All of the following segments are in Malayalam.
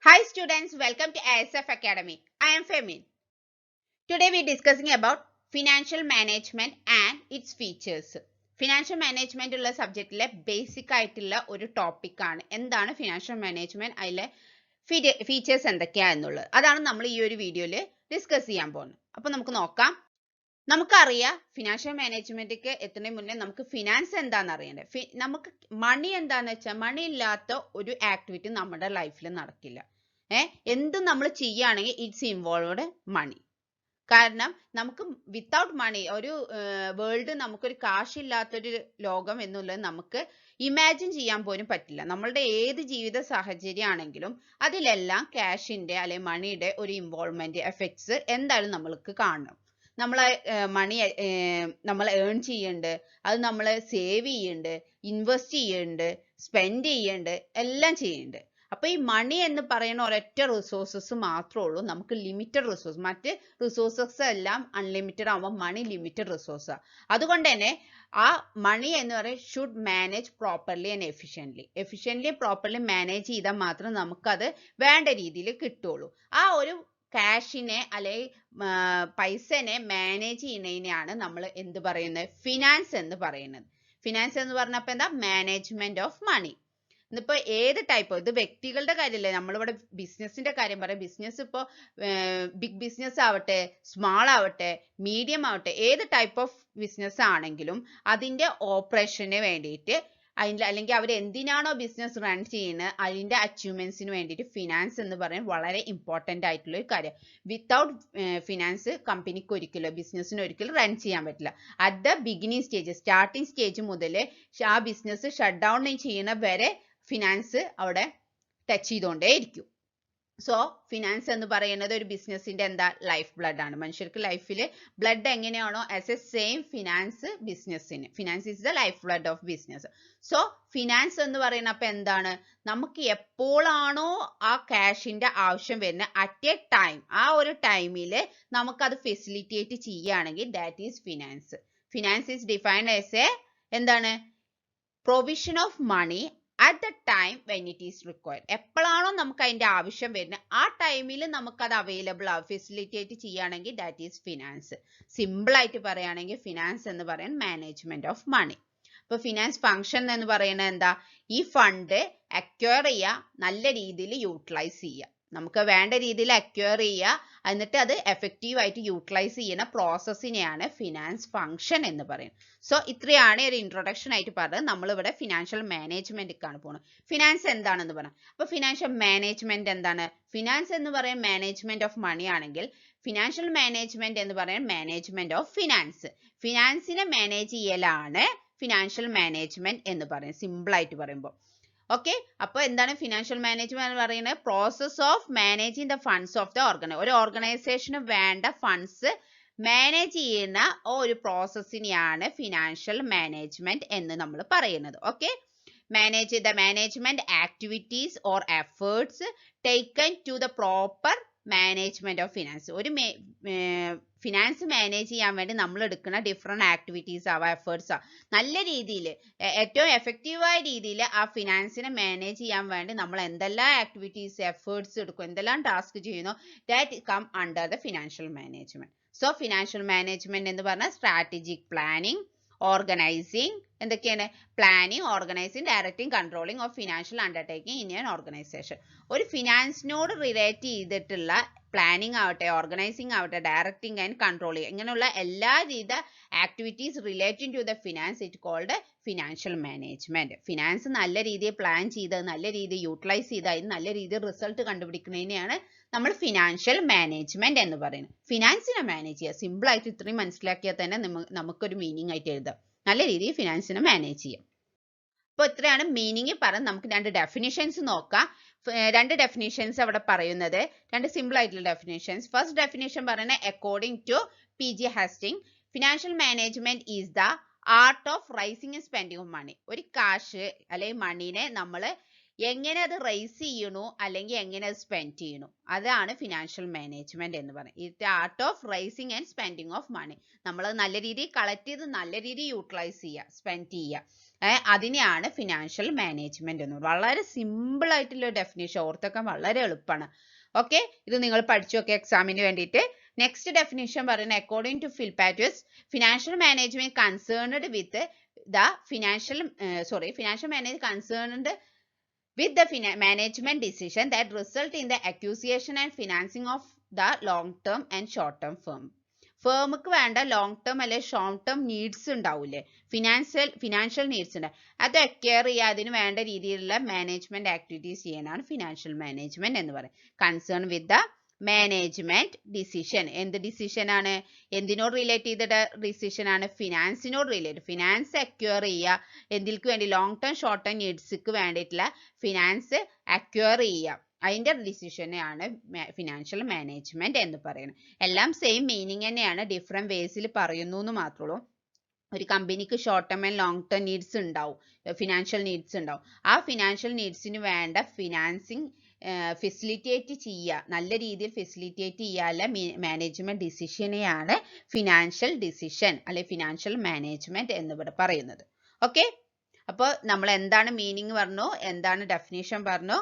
Hi students, welcome to ASF Academy. I am Femin. Today we are discussing about financial management and its features. Financial management ഉള്ള സബ്ജക്റ്റിലെ ബേസിക് ആയിട്ടുള്ള ഒരു ടോപ്പിക് ആണ്. എന്താണ് ഫിനാൻഷ്യൽ മാനേജ്മെന്റ്, അതിലെ ഫീച്ചേഴ്സ് എന്തൊക്കെയാണെന്നുള്ളത്. അതാണ് നമ്മൾ ഈ ഒരു വീഡിയോയിൽ ഡിസ്കസ് ചെയ്യാൻ പോകുന്നത്. അപ്പോൾ നമുക്ക് നോക്കാം. നമുക്കറിയാം ഫിനാൻഷ്യൽ മാനേജ്മെന്റിലേക്ക് എത്തുന്നതിന് മുന്നേ നമുക്ക് ഫിനാൻസ് എന്താണെന്ന് അറിയണ്ടേ. നമുക്ക് മണി എന്താണെന്ന് വെച്ചാൽ മണി ഇല്ലാത്ത ഒരു ആക്ടിവിറ്റി നമ്മുടെ ലൈഫിൽ നടക്കില്ല. എന്തും നമ്മൾ ചെയ്യുകയാണെങ്കിൽ ഇറ്റ്സ് ഇൻവോൾവ്ഡ് മണി. കാരണം നമുക്ക് വിത്തൗട്ട് മണി ഒരു വേൾഡ് നമുക്കൊരു കാശില്ലാത്തൊരു ലോകം എന്നുള്ളത് നമുക്ക് ഇമാജിൻ ചെയ്യാൻ പോലും പറ്റില്ല. നമ്മളുടെ ഏത് ജീവിത സാഹചര്യം ആണെങ്കിലും അതിലെല്ലാം ക്യാഷിന്റെ അല്ലെങ്കിൽ മണിയുടെ ഒരു ഇൻവോൾവ്മെന്റ് എഫക്ട്സ് എന്തായാലും നമ്മൾക്ക് കാണണം. നമ്മളെ മണി നമ്മൾ ഏൺ ചെയ്യുന്നുണ്ട്, അത് നമ്മൾ സേവ് ചെയ്യുന്നുണ്ട്, ഇൻവെസ്റ്റ് ചെയ്യുന്നുണ്ട്, സ്പെൻഡ് ചെയ്യുന്നുണ്ട്, എല്ലാം ചെയ്യുന്നുണ്ട്. അപ്പൊ ഈ മണി എന്ന് പറയുന്ന ഒരൊറ്റ റിസോഴ്സസ് മാത്രമേ ഉള്ളൂ. നമുക്ക് ലിമിറ്റഡ് റിസോഴ്സ്, മറ്റ് റിസോഴ്സസ് എല്ലാം അൺലിമിറ്റഡ് ആവുമ്പോൾ മണി ലിമിറ്റഡ് റിസോഴ്സാണ്. അതുകൊണ്ട് തന്നെ ആ മണി എന്ന് പറയുന്നത് should manage properly and efficiently properly manage ചെയ്താൽ മാത്രം നമുക്കത് വേണ്ട രീതിയിൽ കിട്ടുള്ളൂ. ആ ഒരു ക്യാഷിനെ അല്ലെങ്കിൽ പൈസനെ മാനേജ് ചെയ്യുന്നതിനെയാണ് നമ്മൾ എന്ത് പറയുന്നത്, ഫിനാൻസ് എന്ന് പറയുന്നത്. ഫിനാൻസ് എന്ന് പറഞ്ഞപ്പോൾ എന്താ, മാനേജ്മെന്റ് ഓഫ് മണി. ഇന്നിപ്പോ ഏത് ടൈപ്പ്, ഇത് വ്യക്തികളുടെ കാര്യമല്ലേ, നമ്മളിവിടെ ബിസിനസിന്റെ കാര്യം പറയാം. ബിസിനസ് ഇപ്പോൾ ബിഗ് ബിസിനസ് ആവട്ടെ, സ്മാൾ ആവട്ടെ, മീഡിയം ആവട്ടെ, ഏത് ടൈപ്പ് ഓഫ് ബിസിനസ് ആണെങ്കിലും അതിന്റെ ഓപ്പറേഷന് വേണ്ടിയിട്ട് അല്ലെങ്കിൽ അവർ എന്തിനാണോ ബിസിനസ് റൺ ചെയ്യുന്നത് അതിന്റെ അച്ചീവ്മെന്റ്സിന് വേണ്ടിയിട്ട് ഫിനാൻസ് എന്ന് പറയുന്നത് വളരെ ഇമ്പോർട്ടൻ്റ് ആയിട്ടുള്ള ഒരു കാര്യം. വിത്തൗട്ട് ഫിനാൻസ് കമ്പനിക്ക് ഒരിക്കലും, ബിസിനസ്സിന് ഒരിക്കലും റൺ ചെയ്യാൻ പറ്റില്ല. At the beginning stage, starting stage മുതൽ ആ ബിസിനസ് ഷട്ട് ഡൗൺ ചെയ്യുന്ന വരെ ഫിനാൻസ് അവിടെ ടച്ച് ചെയ്തുകൊണ്ടേയിരിക്കും. സോ ഫിനാൻസ് എന്ന് പറയുന്നത് ഒരു ബിസിനസിന്റെ എന്താ, ലൈഫ് ബ്ലഡ് ആണ്. മനുഷ്യർക്ക് ലൈഫിൽ ബ്ലഡ് എങ്ങനെയാണോ ആസ് എ സെയിം ഫിനാൻസ് ബിസിനസ്സിന്, finance is the life blood of business. So finance എന്ന് പറയുന്നത് അപ്പൊ എന്താണ്, നമുക്ക് എപ്പോഴാണോ ആ ക്യാഷിന്റെ ആവശ്യം വരുന്നത് അറ്റ് എ ടൈം, ആ ഒരു ടൈമിൽ നമുക്കത് ഫെസിലിറ്റേറ്റ് ചെയ്യുകയാണെങ്കിൽ that is finance. Finance is defined as a എന്താണ്, provision of money at the time when it is required. എപ്പോഴാണോ നമുക്ക് അതിന്റെ ആവശ്യം വരുന്നത് ആ ടൈമിൽ നമുക്കത് അവൈലബിൾ ആവും, ഫെസിലിറ്റേറ്റ് ചെയ്യുകയാണെങ്കിൽ ദാറ്റ് ഈസ് ഫിനാൻസ്. സിമ്പിൾ ആയിട്ട് പറയുകയാണെങ്കിൽ ഫിനാൻസ് എന്ന് പറയുന്നത് മാനേജ്മെന്റ് ഓഫ് മണി. അപ്പൊ ഫിനാൻസ് ഫംഗ്ഷൻ എന്ന് പറയുന്നത് എന്താ, ഈ ഫണ്ട് അക്വയർ ചെയ്യുക, നല്ല രീതിയിൽ യൂട്ടിലൈസ് ചെയ്യുക, നമുക്ക് വേണ്ട രീതിയിൽ അക്വയർ ചെയ്യുക, എന്നിട്ട് അത് എഫക്റ്റീവ് ആയിട്ട് യൂട്ടിലൈസ് ചെയ്യുന്ന പ്രോസസ്സിനെയാണ് ഫിനാൻസ് ഫംഗ്ഷൻ എന്ന് പറയുന്നത്. സോ ഇത്രയാണ് ഒരു ഇൻട്രൊഡക്ഷൻ ആയിട്ട് പറഞ്ഞത്. നമ്മളിവിടെ ഫിനാൻഷ്യൽ മാനേജ്മെന്റിലേക്കാണ് പോകുന്നത്. ഫിനാൻസ് എന്താണെന്ന് പറയാം. അപ്പൊ ഫിനാൻഷ്യൽ മാനേജ്മെന്റ് എന്താണ്, ഫിനാൻസ് എന്ന് പറയുന്നത് മാനേജ്മെന്റ് ഓഫ് മണി ആണെങ്കിൽ ഫിനാൻഷ്യൽ മാനേജ്മെന്റ് എന്ന് പറയുന്നത് മാനേജ്മെന്റ് ഓഫ് ഫിനാൻസ്. ഫിനാൻസിനെ മാനേജ് ചെയ്യലാണ് ഫിനാൻഷ്യൽ മാനേജ്മെന്റ് എന്ന് പറയുന്നത്, സിമ്പിൾ ആയിട്ട് പറയുമ്പോൾ. ഓക്കെ, അപ്പോൾ എന്താണ് ഫിനാൻഷ്യൽ മാനേജ്മെന്റ് എന്ന് പറയുന്നത്, process of managing the funds of the ഒരു ഓർഗനൈസേഷന് വേണ്ട ഫണ്ട്സ് മാനേജ് ചെയ്യുന്ന ഒരു പ്രോസസ്സിനെയാണ് ഫിനാൻഷ്യൽ മാനേജ്മെന്റ് എന്ന് നമ്മൾ പറയുന്നത്. Okay, manage the management activities or efforts taken to the proper management of finance. ഒരു ഫിനാൻസ് മാനേജ് ചെയ്യാൻ വേണ്ടി നമ്മൾ എടുക്കുന്ന ഡിഫറെന്റ് ആക്ടിവിറ്റീസ് ആവാം, എഫേർട്സ് ആ, നല്ല രീതിയിൽ ഏറ്റവും എഫക്റ്റീവായ രീതിയിൽ ആ ഫിനാൻസിനെ മാനേജ് ചെയ്യാൻ വേണ്ടി നമ്മൾ എന്തെല്ലാം ആക്ടിവിറ്റീസ് എഫേർട്സ് എടുക്കും, എന്തെല്ലാം ടാസ്ക് ചെയ്യുന്നു, that come under the financial management. So financial management എന്ന് പറഞ്ഞാൽ സ്ട്രാറ്റജിക് പ്ലാനിങ്, ഓർഗനൈസിങ്, എന്തൊക്കെയാണ്, planning, organising, directing, controlling of financial undertaking in an organisation. ഒരു ഫിനാൻസിനോട് റിലേറ്റ് ചെയ്തിട്ടുള്ള പ്ലാനിങ് ആവട്ടെ, ഓർഗനൈസിങ് ആവട്ടെ, ഡയറക്റ്റിംഗ് ആൻഡ് കൺട്രോളിങ്, ഇങ്ങനെയുള്ള എല്ലാ രീത activities relating to the finance it called financial management. Finance നല്ല രീതിയിൽ പ്ലാൻ ചെയ്ത് നല്ല രീതിയിൽ യൂട്ടിലൈസ് ചെയ്ത് അതിന് നല്ല രീതിയിൽ റിസൾട്ട് കണ്ടുപിടിക്കുന്നതിനെയാണ് നമ്മൾ ഫിനാൻഷ്യൽ മാനേജ്മെന്റ് എന്ന് പറയുന്നത്. ഫിനാൻസിനെ മാനേജ് ചെയ്യുക, സിമ്പിൾ ആയിട്ട് ഇത്രയും മനസ്സിലാക്കിയാൽ തന്നെ നമുക്കൊരു മീനിങ് ആയിട്ട് എഴുതാം, നല്ല രീതിയിൽ ഫിനാൻസിനെ മാനേജ് ചെയ്യാം. അപ്പോൾ ഇത്രയാണ് മീനിങ് പറഞ്ഞ് നമുക്ക് രണ്ട് ഡെഫിനിഷൻസ് നോക്കാം. രണ്ട് ഡെഫിനിഷൻസ് അവിടെ പറയുന്നത്, രണ്ട് സിമ്പിൾ ആയിട്ടുള്ള ഡെഫിനിഷൻസ്. ഫസ്റ്റ് ഡെഫിനിഷൻ പറയുന്നത് according to PG Hastings, financial management is the art of raising and spending of money. ഒരു കാശ് അല്ലെങ്കിൽ മണീനെ നമ്മൾ എങ്ങനെ അത് റൈസ് ചെയ്യണു അല്ലെങ്കിൽ എങ്ങനെ അത് സ്പെൻഡ് ചെയ്യണു, അതാണ് ഫിനാൻഷ്യൽ മാനേജ്മെന്റ് എന്ന് പറയുന്നത്. It art of raising and spending of money. നമ്മൾ നല്ല രീതിയിൽ കളക്ട് ചെയ്ത് നല്ല രീതിയിൽ യൂട്ടിലൈസ് ചെയ്യുക, സ്പെൻഡ് ചെയ്യുക, അതിനെയാണ് ഫിനാൻഷ്യൽ മാനേജ്മെന്റ് എന്ന് പറയുന്നത്. വളരെ സിമ്പിൾ ആയിട്ടുള്ള ഡെഫിനേഷൻ, ഓർത്തൊക്കെ വളരെ എളുപ്പമാണ്. ഓക്കെ, ഇത് നിങ്ങൾ പഠിച്ചു നോക്കുക എക്സാമിന് വേണ്ടിയിട്ട്. നെക്സ്റ്റ് ഡെഫിനേഷൻ പറയുന്നത് according to Philippatos, financial management concerned with the financial management concerned with the management decision that result in the acquisition and financing of the long term and short term ഫേമുക്ക് വേണ്ട ലോങ് ടേം അല്ലെ ഷോർട്ട് ടേം നീഡ്സ് ഉണ്ടാവില്ലേ, ഫിനാൻഷ്യൽ നീഡ്സ് ഉണ്ട്, അത് അക്വയർ ചെയ്യുക, അതിന് വേണ്ട രീതിയിലുള്ള മാനേജ്മെന്റ് ആക്ടിവിറ്റീസ് ചെയ്യാനാണ് ഫിനാൻഷ്യൽ മാനേജ്മെന്റ് എന്ന് പറയുന്നത്. Concern with the management decision. എന്ത് ഡിസിഷൻ ആണ്, എന്തിനോട് റിലേറ്റ് ചെയ്തിട്ട് ഡിസിഷൻ ആണ്, ഫിനാൻസിനോട് റിലേറ്റ്. ഫിനാൻസ് അക്വയർ ചെയ്യുക, എന്തിൽക്ക് വേണ്ടി, ലോങ് ടേം ഷോർട്ട് ടേം നീഡ്സിക്ക് വേണ്ടിയിട്ടുള്ള ഫിനാൻസ് അക്വയർ ചെയ്യുക, അതിന്റെ ഡിസിഷനെയാണ് ഫിനാൻഷ്യൽ മാനേജ്മെന്റ് എന്ന് പറയുന്നത്. എല്ലാം സെയിം മീനിങ് തന്നെയാണ്, ഡിഫറെന്റ് വേസിൽ പറയുന്നു എന്ന് മാത്രമേ ഉള്ളൂ. ഒരു കമ്പനിക്ക് short term and long term needs ഉണ്ടാവും, ഫിനാൻഷ്യൽ നീഡ്സ് ഉണ്ടാവും. ആ ഫിനാൻഷ്യൽ നീഡ്സിന് വേണ്ട ഫിനാൻസിങ് ഫെസിലിറ്റേറ്റ് ചെയ്യുക, നല്ല രീതിയിൽ ഫെസിലിറ്റേറ്റ് ചെയ്യാനുള്ള മാനേജ്മെന്റ് ഡിസിഷനെയാണ് ഫിനാൻഷ്യൽ ഡിസിഷൻ അല്ലെ ഫിനാൻഷ്യൽ മാനേജ്മെന്റ് എന്ന് പറയുന്നത്. ഓക്കെ, അപ്പോൾ നമ്മൾ എന്താണ് മീനിങ് പറഞ്ഞു, എന്താണ് ഡെഫിനേഷൻ പറഞ്ഞു.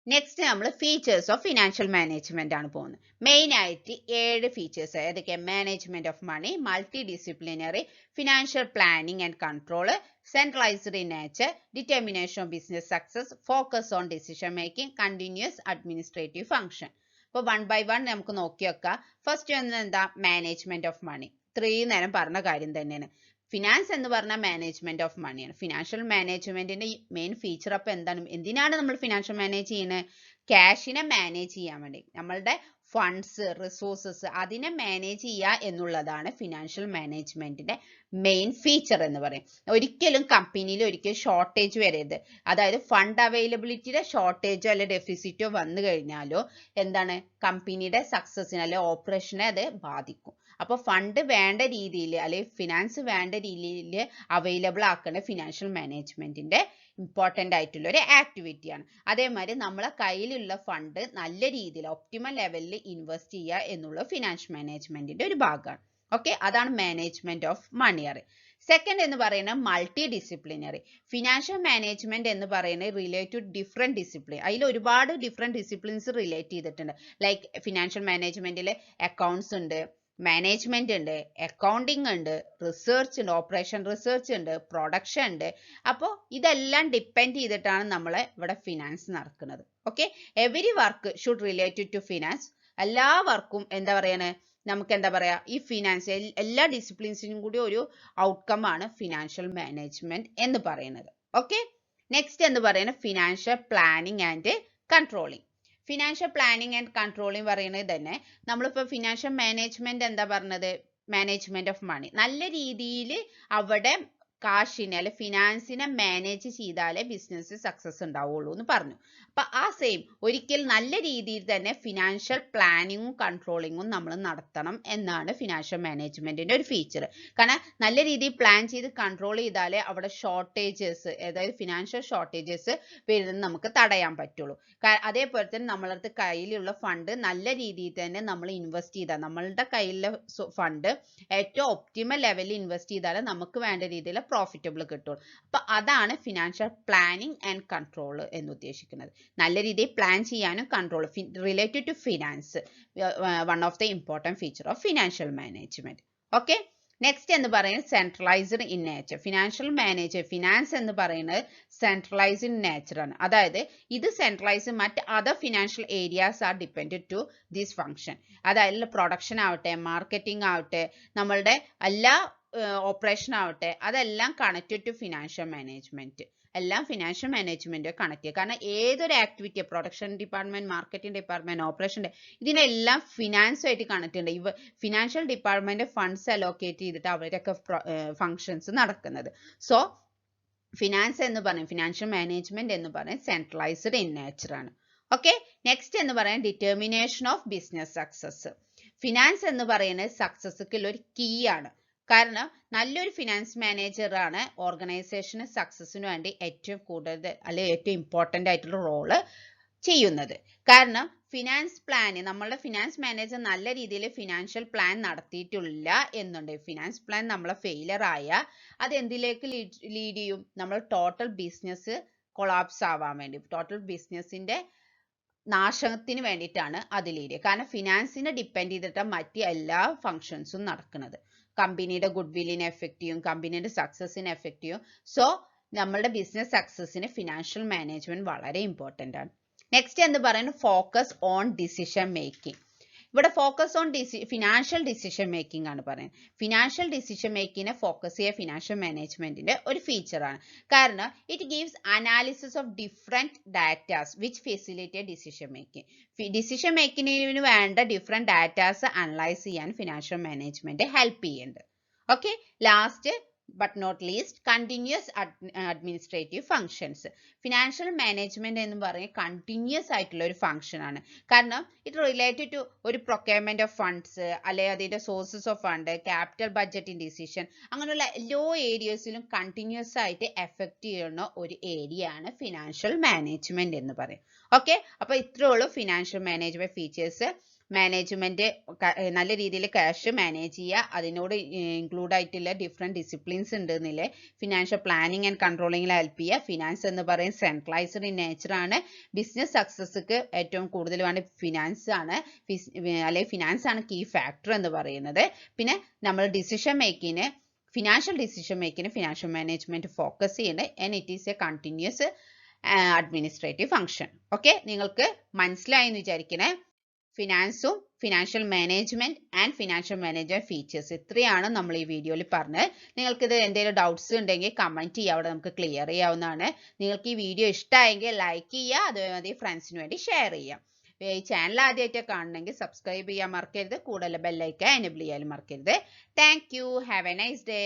നെക്സ്റ്റ് നമ്മൾ ഫീച്ചേഴ്സ് ഓഫ് ഫിനാൻഷ്യൽ മാനേജ്മെന്റ് ആണ് പോകുന്നത്. മെയിൻ ആയിട്ട് 7 ഫീച്ചേഴ്സ്. ഏതൊക്കെ? Management of money, multi disciplinary, financial planning and control, centralised in nature, determination of business success, focus on decision making, continuous administrative function. അപ്പോൾ 1 by 1 നമുക്ക് നോക്കി വെക്കാം. ഫസ്റ്റ് എന്താ? Management of money. ഇത്രയും നേരം പറഞ്ഞ കാര്യം തന്നെയാണ്. ഫിനാൻസ് എന്ന് പറഞ്ഞാൽ മാനേജ്മെന്റ് ഓഫ് മണിയാണ്. ഫിനാൻഷ്യൽ മാനേജ്മെന്റിന്റെ മെയിൻ ഫീച്ചർ അപ്പോൾ എന്താണ്? എന്തിനാണ് നമ്മൾ ഫിനാൻഷ്യൽ മാനേജ് ചെയ്യുന്നത്? ക്യാഷിനെ മാനേജ് ചെയ്യാൻ വേണ്ടി, നമ്മളുടെ ഫണ്ട്സ്, റിസോഴ്സസ്, അതിനെ മാനേജ് ചെയ്യുക എന്നുള്ളതാണ് ഫിനാൻഷ്യൽ മാനേജ്മെന്റിന്റെ മെയിൻ ഫീച്ചർ എന്ന് പറയും. ഒരിക്കലും കമ്പനിയിൽ ഒരിക്കലും ഷോർട്ടേജ് വരരുത്. അതായത് ഫണ്ട് അവൈലബിലിറ്റിയുടെ ഷോർട്ടേജോ അല്ലെ ഡെഫിസിറ്റോ വന്നു കഴിഞ്ഞാലോ എന്താണ്, കമ്പനിയുടെ സക്സസിനെ അല്ലെ ഓപ്പറേഷനെ അത് ബാധിക്കും. അപ്പോൾ ഫണ്ട് വേണ്ട രീതിയിൽ അല്ലെങ്കിൽ ഫിനാൻസ് വേണ്ട രീതിയിൽ അവൈലബിൾ ആക്കേണ്ട ഫിനാൻഷ്യൽ മാനേജ്മെന്റിന്റെ ഇമ്പോർട്ടൻ്റ് ആയിട്ടുള്ള ഒരു ആക്ടിവിറ്റിയാണ്. അതേമാതിരി നമ്മളെ കയ്യിലുള്ള ഫണ്ട് നല്ല രീതിയിൽ ഒപ്റ്റിമൽ ലെവലിൽ ഇൻവെസ്റ്റ് ചെയ്യുക എന്നുള്ള ഫിനാൻഷ്യൽ മാനേജ്മെന്റിന്റെ ഒരു ഭാഗമാണ്. ഓക്കെ, അതാണ് മാനേജ്മെന്റ് ഓഫ് മണി. സെക്കൻഡ് എന്ന് പറയുന്നത് മൾട്ടി ഡിസിപ്ലിനറി. ഫിനാൻഷ്യൽ മാനേജ്മെന്റ് എന്ന് പറയുന്നത് റിലേറ്റ് ടു ഡിഫറെന്റ് ഡിസിപ്ലിൻ. അതിൽ ഒരുപാട് ഡിഫറെന്റ് ഡിസിപ്ലിൻസ് റിലേറ്റ് ചെയ്തിട്ടുണ്ട്. ലൈക്ക് ഫിനാൻഷ്യൽ മാനേജ്മെന്റിൽ അക്കൗണ്ട്സ് ഉണ്ട്, മാനേജ്മെന്റ് ഉണ്ട്, അക്കൗണ്ടിങ് ഉണ്ട്, റിസർച്ച് ഉണ്ട്, ഓപ്പറേഷൻ റിസർച്ച് ഉണ്ട്, പ്രൊഡക്ഷൻ ഉണ്ട്. അപ്പോൾ ഇതെല്ലാം ഡിപ്പെൻഡ് ചെയ്തിട്ടാണ് നമ്മളെ ഇവിടെ ഫിനാൻസ് നടക്കുന്നത്. Okay, every work should related to finance. എല്ലാ വർക്കും എന്താ പറയണേ, നമുക്ക് എന്താ പറയാ, ഈ ഫിനാൻസ് എല്ലാ ഡിസിപ്ലിൻസിനും കൂടി ഒരു ഔട്ട്കം ആണ് ഫിനാൻഷ്യൽ മാനേജ്മെന്റ് എന്ന് പറയുന്നത്. ഓക്കെ, നെക്സ്റ്റ് എന്ന് പറയുന്നത് financial planning and controlling. Financial planning and controlling പറയുന്നത് തന്നെ നമ്മളിപ്പോൾ ഫിനാൻഷ്യൽ മാനേജ്മെന്റ് എന്താ പറഞ്ഞത്, മാനേജ്മെന്റ് ഓഫ് മണി. നല്ല രീതിയിൽ അവിടെ കാശിനെ അല്ലെ ഫിനാൻസിനെ മാനേജ് ചെയ്താലേ ബിസിനസ് സക്സസ് ഉണ്ടാവുള്ളൂ എന്ന് പറഞ്ഞു. അപ്പൊ ആ സെയിം ഒരിക്കൽ നല്ല രീതിയിൽ തന്നെ ഫിനാൻഷ്യൽ പ്ലാനിങ്ങും കൺട്രോളിങ്ങും നമ്മൾ നടത്തണം എന്നാണ് ഫിനാൻഷ്യൽ മാനേജ്മെന്റിന്റെ ഒരു ഫീച്ചർ. കാരണം നല്ല രീതിയിൽ പ്ലാൻ ചെയ്ത് കൺട്രോൾ ചെയ്താലേ അവിടെ ഷോർട്ടേജസ്, അതായത് ഫിനാൻഷ്യൽ ഷോർട്ടേജസ് വരുന്നത് നമുക്ക് തടയാൻ പറ്റുള്ളൂ. അതേപോലെ തന്നെ നമ്മളടുത്ത് കയ്യിലുള്ള ഫണ്ട് നല്ല രീതിയിൽ തന്നെ നമ്മൾ ഇൻവെസ്റ്റ് ചെയ്താൽ, നമ്മളുടെ കയ്യിലുള്ള ഫണ്ട് ഏറ്റവും ഒപ്റ്റിമൽ ലെവലിൽ ഇൻവെസ്റ്റ് ചെയ്താലേ നമുക്ക് വേണ്ട രീതിയിൽ പ്രോഫിറ്റബിൾ കിട്ടുള്ളൂ. അപ്പൊ അതാണ് ഫിനാൻഷ്യൽ പ്ലാനിങ് ആൻഡ് കൺട്രോൾ എന്ന് ഉദ്ദേശിക്കുന്നത്. നല്ല രീതിയിൽ പ്ലാൻ ചെയ്യാനും control related to finance, one of the important feature of financial management. Okay, next എന്ന് പറയുന്നത് സെൻട്രലൈസ്ഡ് ഇൻ നേച്ചർ. ഫിനാൻസ് എന്ന് പറയുന്നത് സെൻട്രലൈസ്ഡ് ഇൻ നേച്ചർ ആണ്. അതായത് ഇത് സെൻട്രലൈസ്, മറ്റ് other financial areas are depended to this function. അതായത് പ്രൊഡക്ഷൻ ആവട്ടെ, മാർക്കറ്റിംഗ് ആവട്ടെ, നമ്മളുടെ എല്ലാ ഓപ്പറേഷൻ ആവട്ടെ, അതെല്ലാം കണക്റ്റഡ് ടു ഫിനാൻഷ്യൽ മാനേജ്മെന്റ്. എല്ലാം ഫിനാൻഷ്യൽ മാനേജ്മെന്റ് കണക്ട് ചെയ്യുക. കാരണം ഏതൊരു activity, production department, marketing department, operation, ഇതിനെല്ലാം ഫിനാൻസുമായിട്ട് കണക്ട് ചെയ്യുന്നുണ്ട്. ഫിനാൻഷ്യൽ ഡിപ്പാർട്ട്മെന്റ് ഫണ്ട്സ് അലോക്കേറ്റ് ചെയ്തിട്ട് അവരൊക്കെ ഫങ്ഷൻസ് നടക്കുന്നത്. സോ ഫിനാൻസ് എന്ന് പറയും, ഫിനാൻഷ്യൽ മാനേജ്മെന്റ് എന്ന് പറയും സെൻട്രലൈസ്ഡ് ഇൻ നേച്ചർ ആണ്. ഓക്കെ, നെക്സ്റ്റ് എന്ന് പറയാൻ determination of business success. Finance എന്ന് പറയുന്നത് സക്സസ്ക്കുള്ള ഒരു കീ ആണ്. കാരണം നല്ലൊരു ഫിനാൻസ് മാനേജറാണ് ഓർഗനൈസേഷന് സക്സസിന് വേണ്ടി ഏറ്റവും കൂടുതൽ അല്ലെങ്കിൽ ഏറ്റവും ഇമ്പോർട്ടൻ്റ് ആയിട്ടുള്ള റോള് ചെയ്യുന്നത്. കാരണം ഫിനാൻസ് പ്ലാൻ, നമ്മളുടെ ഫിനാൻസ് മാനേജർ നല്ല രീതിയിൽ ഫിനാൻഷ്യൽ പ്ലാൻ നടത്തിയിട്ടില്ല എന്നുണ്ടെങ്കിൽ, ഫിനാൻസ് പ്ലാൻ നമ്മളെ ഫെയിലർ ആയാൽ അത് എന്തിലേക്ക് ലീഡ് ചെയ്യും? നമ്മൾ ടോട്ടൽ ബിസിനസ് കൊളാപ്സ് ആവാൻ വേണ്ടി, ടോട്ടൽ ബിസിനസിന്റെ നാശത്തിന് വേണ്ടിയിട്ടാണ് അത് ലീഡ് ചെയ്യുക. കാരണം ഫിനാൻസിനെ ഡിപ്പെൻഡ് ചെയ്തിട്ട് മറ്റ് എല്ലാ ഫങ്ഷൻസും നടക്കുന്നത്. കമ്പനിയുടെ ഗുഡ് വില്ലിനെ എഫക്റ്റ് ചെയ്യും, കമ്പനിയുടെ സക്സസിനെ എഫക്റ്റ് ചെയ്യും. സോ നമ്മളുടെ ബിസിനസ് സക്സസിന് ഫിനാൻഷ്യൽ മാനേജ്മെന്റ് വളരെ ഇമ്പോർട്ടൻ്റ് ആണ്. നെക്സ്റ്റ് എന്ന് പറയുന്നത് ഫോക്കസ് ഓൺ ഡിസിഷൻ മേക്കിംഗ്. ഇവിടെ focus on financial decision making ആണ് പറയുന്നത്. ഫിനാൻഷ്യൽ ഡിസിഷൻ മേക്കിങ്ങിനെ ഫോക്കസ് ചെയ്യുക ഫിനാൻഷ്യൽ മാനേജ്മെന്റിന്റെ ഒരു ഫീച്ചറാണ്. കാരണം it gives analysis of different datas which facilitate decision making. Decision മേക്കിങ്ങിന് വേണ്ട ഡിഫറെന്റ് ഡാറ്റാസ് അനലൈസ് ചെയ്യാൻ ഫിനാൻഷ്യൽ മാനേജ്മെന്റ് ഹെൽപ്പ് ചെയ്യുന്നുണ്ട്. Okay, last but not least continuous administrative functions. Financial management എന്ന് പറയുന്നത് കണ്ടിന്യൂസ് ആയിട്ടുള്ള ഒരു ഫംഗ്ഷൻ ആണ്. കാരണം ഇത് റിലേറ്റഡ് ടു ഒരു പ്രൊക്യൂർമെന്റ് ഓഫ് ഫണ്ട്സ്, അല്ലെങ്കിൽ അതിന്റെ sources of fund, capital budgeting decision, അങ്ങനെയുള്ള എല്ലാ ഏരിയസിലും കണ്ടിന്യൂസ് ആയിട്ട് എഫക്റ്റ് ചെയ്യുന്ന ഒരു ഏരിയ ആണ് ഫിനാൻഷ്യൽ മാനേജ്മെന്റ് എന്ന് പറയും. ഓക്കെ, അപ്പൊ ഇത്രയേ ഉള്ളൂ ഫിനാൻഷ്യൽ മാനേജ്മെന്റ് ഫീച്ചേഴ്സ്. മാനേജ്മെന്റ് നല്ല രീതിയിൽ ക്യാഷ് മാനേജ് ചെയ്യുക, അതിനോട് ഇൻക്ലൂഡ് ആയിട്ടുള്ള ഡിഫറെന്റ് ഡിസിപ്ലിൻസ് ഉണ്ട് എന്നില്ലേ. ഫിനാൻഷ്യൽ പ്ലാനിങ് ആൻഡ് കൺട്രോളിങ്ങിൽ ഹെൽപ്പ് ചെയ്യുക. ഫിനാൻസ് എന്ന് പറയുന്നത് സെൻട്രലൈസ്ഡ് ഇൻ നേച്ചർ ആണ്. ബിസിനസ് സക്സസ്ക്ക് ഏറ്റവും കൂടുതൽ വേണ്ട ഫിനാൻസ് ആണ്, അല്ലെങ്കിൽ ഫിനാൻസ് ആണ് കീ ഫാക്ടർ എന്ന് പറയുന്നത്. പിന്നെ നമ്മൾ ഡിസിഷൻ മേക്കിങ്ങിന്, ഫിനാൻഷ്യൽ ഡിസിഷൻ മേക്കിങ്ങിന് ഫിനാൻഷ്യൽ മാനേജ്മെന്റ് ഫോക്കസ് ചെയ്യുന്നുണ്ട്. And it is a continuous administrative function. Okay, നിങ്ങൾക്ക് മനസ്സിലായി എന്ന് വിചാരിക്കണേ. ഫിനാൻസും financial management and financial management features, ഇത്രയാണ് നമ്മൾ ഈ വീഡിയോയിൽ പറഞ്ഞത്. നിങ്ങൾക്ക് ഇത് എന്തെങ്കിലും ഡൗട്ട്സ് ഉണ്ടെങ്കിൽ കമന്റ് ചെയ്യുക, അവിടെ നമുക്ക് ക്ലിയർ ചെയ്യാവുന്നതാണ്. നിങ്ങൾക്ക് ഈ വീഡിയോ ഇഷ്ടമായെങ്കിൽ ലൈക്ക് ചെയ്യുക, അതേമാതിരി ഫ്രണ്ട്സിന് വേണ്ടി ഷെയർ ചെയ്യാം. ഈ ചാനൽ ആദ്യമായിട്ട് കാണണമെങ്കിൽ സബ്സ്ക്രൈബ് ചെയ്യാൻ മറക്കരുത്, കൂടുതൽ ബെല്ലൈക്കൻ എനേബിൾ ചെയ്യാനും മറക്കരുത്. Thank you, have A nice day.